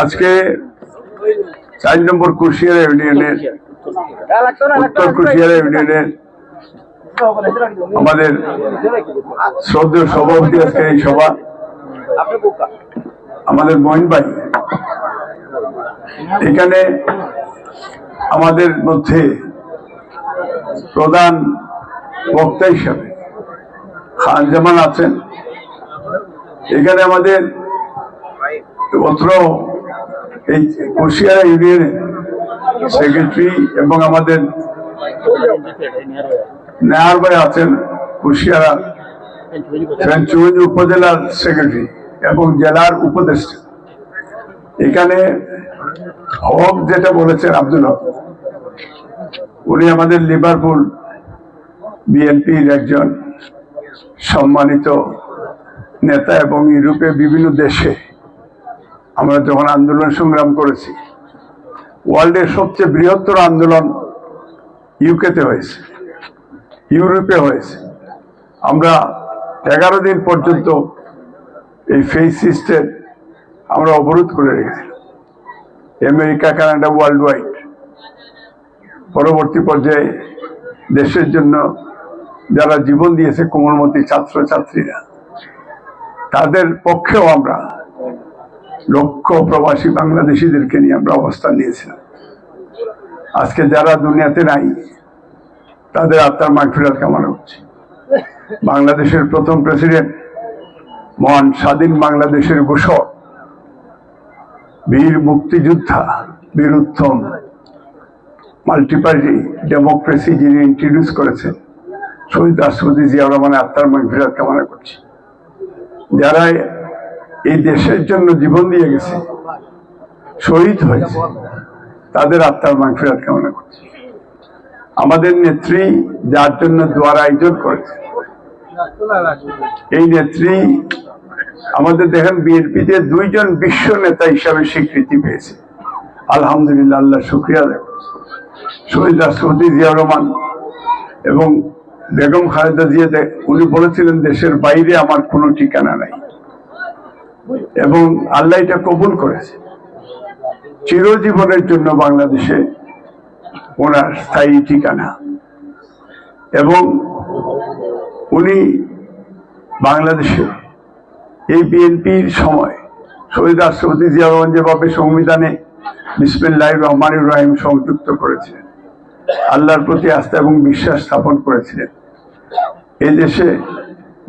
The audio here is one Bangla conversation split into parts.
আজকে 4 নম্বর কুশিয়ারা ইউনিয়নের উত্তর কুশিয়ারা ইউনিয়নের আমাদের শ্রদ্ধেয় সভাপতি আজকে এই সভা আমাদের মহিন ভাই এখানে আমাদের মধ্যে প্রধান বক্তা হিসাবে খান জামান আছেন। এখানে আমাদের অত্র এই কুশিয়ারা ইউনিয়নের সেক্রেটারি এবং আমাদের নেহার ভাই আছেন কুশিয়ারা ফেঞ্চুগঞ্জ উপজেলার সেক্রেটারি এবং জেলার উপদেষ্টা। এখানে হক যেটা বলেছেন আব্দুল হক, উনি আমাদের লিভারপুল বিএনপির একজন সম্মানিত নেতা এবং ইউরোপে বিভিন্ন দেশে আমরা যখন আন্দোলন সংগ্রাম করেছি, ওয়ার্ল্ডের সবচেয়ে বৃহত্তর আন্দোলন ইউকেতে হয়েছে, ইউরোপে হয়েছে। আমরা 11 দিন পর্যন্ত এই ফেসিস্টের আমরা অবরোধ করে রেখেছি, আমেরিকা, কানাডা, ওয়ার্ল্ড ওয়াইড। পরবর্তী পর্যায়ে দেশের জন্য যারা জীবন দিয়েছে কোমলমতি ছাত্রছাত্রীরা, তাদের পক্ষেও আমরা লক্ষ প্রবাসী বাংলাদেশিদেরকে নিয়ে আমরা অবস্থান নিয়েছিলাম। আজকে যারা দুনিয়াতে নাই তাদের আত্মার মাগফিরাত কামনা করছি। বাংলাদেশের প্রথম প্রেসিডেন্ট, মহান স্বাধীন বাংলাদেশের ঘোষক, বীর মুক্তিযোদ্ধা, বীর উত্তম, মাল্টিপার্টি ডেমোক্রেসি যিনি ইন্ট্রোডিউস করেছেন, শহীদ রাষ্ট্রপতি জিয়াউর রহমানের আত্মার মাগফিরাত কামনা করছি। যারা এই দেশের জন্য জীবন দিয়ে গেছে, শহীদ হয়েছে, তাদের আত্মার মাগফিরাত কামনা করছি। আমাদের নেত্রী যার জন্য দোয়ার আয়োজন করেছে, এই নেত্রী আমাদের দেখেন বিএনপিতে 2 জন বিশ্ব নেতা হিসাবে স্বীকৃতি পেয়েছে। আলহামদুলিল্লাহ, আল্লাহ শুকরিয়া আদায় করছি। শহীদ রাষ্ট্রপতি জিয়াউর রহমান এবং বেগম খালেদা জিয়া, উনি বলেছিলেন দেশের বাইরে আমার কোনো ঠিকানা নাই, এবং আল্লাহ এটা কবুল করেছে। চিরজীবনের জন্য বাংলাদেশে ওনার স্থায়ী ঠিকানা। এবং উনি বাংলাদেশে এই বিএনপির সময় শহীদ রাষ্ট্রপতি জিয়াউর রহমান যেভাবে সংবিধানে বিসমিল্লাহির রহমানির রহিম সংযুক্ত করেছিলেন, আল্লাহর প্রতি আস্থা এবং বিশ্বাস স্থাপন করেছিলেন, এই দেশে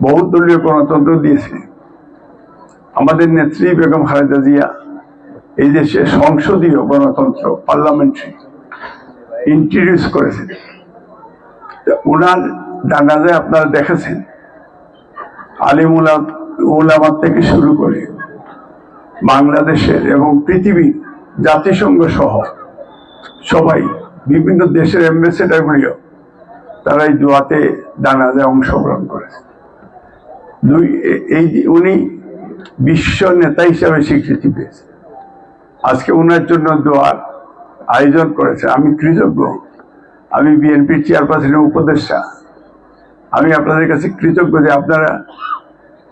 বহুদলীয় গণতন্ত্র দিয়েছিলেন। আমাদের নেত্রী বেগম খালেদা জিয়া এই দেশে সংসদীয় গণতন্ত্র, পার্লামেন্টারি ইন্ট্রোডিউস করেছেন। ওনার জানাজায় আপনারা দেখেছেন, আলিম উলামা থেকে শুরু করে বাংলাদেশের এবং পৃথিবীর জাতিসংঘ সহ সবাই, বিভিন্ন দেশের অ্যাম্বাসেডারগুলিও তারা এই দোয়াতে জানাজায় অংশগ্রহণ করেছে। উনি বিশ্ব নেতা হিসাবে স্বীকৃতি পেয়েছে। আজকে ওনার জন্য দোয়ার আয়োজন করেছে। আমি কৃতজ্ঞ। আমি বিএনপির চেয়ারপারসনের উপদেষ্টা, আমি আপনাদের কাছে কৃতজ্ঞ যে আপনারা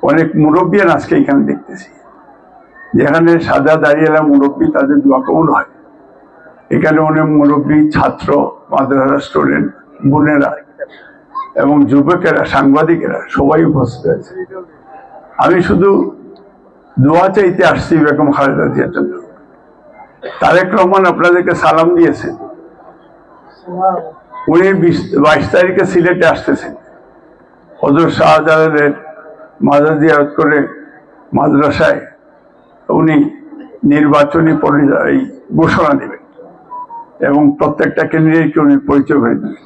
অনেক মুরব্বিয়ান আজকে এখানে দেখতেছি, যেখানে সাদা দাঁড়িয়েলা মুরব্বী, তাদের দোয়া কবুল হয়। এখানে অনেক মুরব্বী, ছাত্র, মাদ্রাসা স্টুডেন্ট, বোনেরা এবং যুবকেরা, সাংবাদিকেরা সবাই উপস্থিত আছে। আমি শুধু দোয়া চাইতে আসছি বেগম খালেদা জিয়ার জন্য। তারেক রহমান আপনাদেরকে সালাম দিয়েছেন। উনি 22 তারিখে সিলেটে আসতেছেন, হযরত শাহজালালের মাজার জিয়ারত করে মাদ্রাসায় উনি নির্বাচনী ঘোষণা দেবেন এবং প্রত্যেকটা ক্যান্ডিডেটকে উনি পরিচয় করে দেবেন।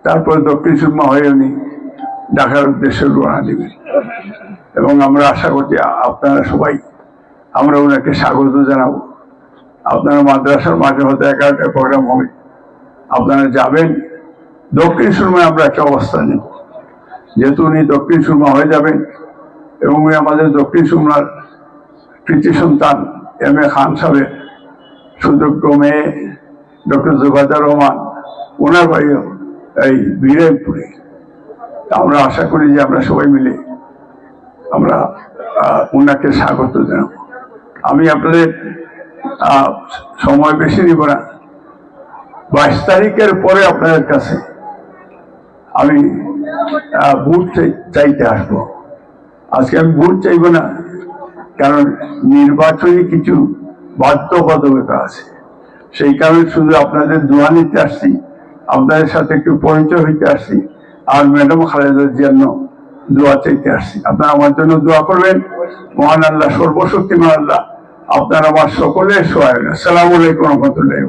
তারপর দক্ষিণ সুরমা হয়ে উনি ঢাকার উদ্দেশ্যে রওনা দেবেন। এবং আমরা আশা করছি আপনারা সবাই, আমরা ওনাকে স্বাগত জানাবো। আপনারা মাদ্রাসার মাঝে হয়তো 11টায় প্রোগ্রাম হবে, আপনারা যাবেন। দক্ষিণ সুরমায় আমরা একটা অবস্থান নেব, যেহেতু উনি দক্ষিণ সুরমা হয়ে যাবেন এবং উনি আমাদের দক্ষিণ সুরমার কৃতি সন্তান এম.এ. খান সাহেবের সুযোগ্য মেয়ে ডক্টর জুবাইদার রহমান, ওনার বাড়িও এই বিরামপুরে। আমরা আশা করি যে আমরা সবাই মিলে আমরা ওনাকে স্বাগত জানাবো। আমি আপনাদের সময় বেশি নিব না। 22 তারিখের পরে আপনাদের কাছে আমি ভোট চাইতে আসবো। আজকে আমি ভোট চাইব না, কারণ নির্বাচনী কিছু বাধ্যবাধকতা আছে। সেই কারণে শুধু আপনাদের দোয়া নিতে আসছি, আপনাদের সাথে একটু পরিচয় হইতে আসছি, আর ম্যাডাম খালেদার জন্য দোয়া চাইতে আসছি। আপনারা আমার জন্য দোয়া করবেন। মহান আল্লাহ, সর্বশক্তিমান আল্লাহ আপনার আমার সকলের সহায়। আসসালামু আলাইকুম রহমতুল্লাহ।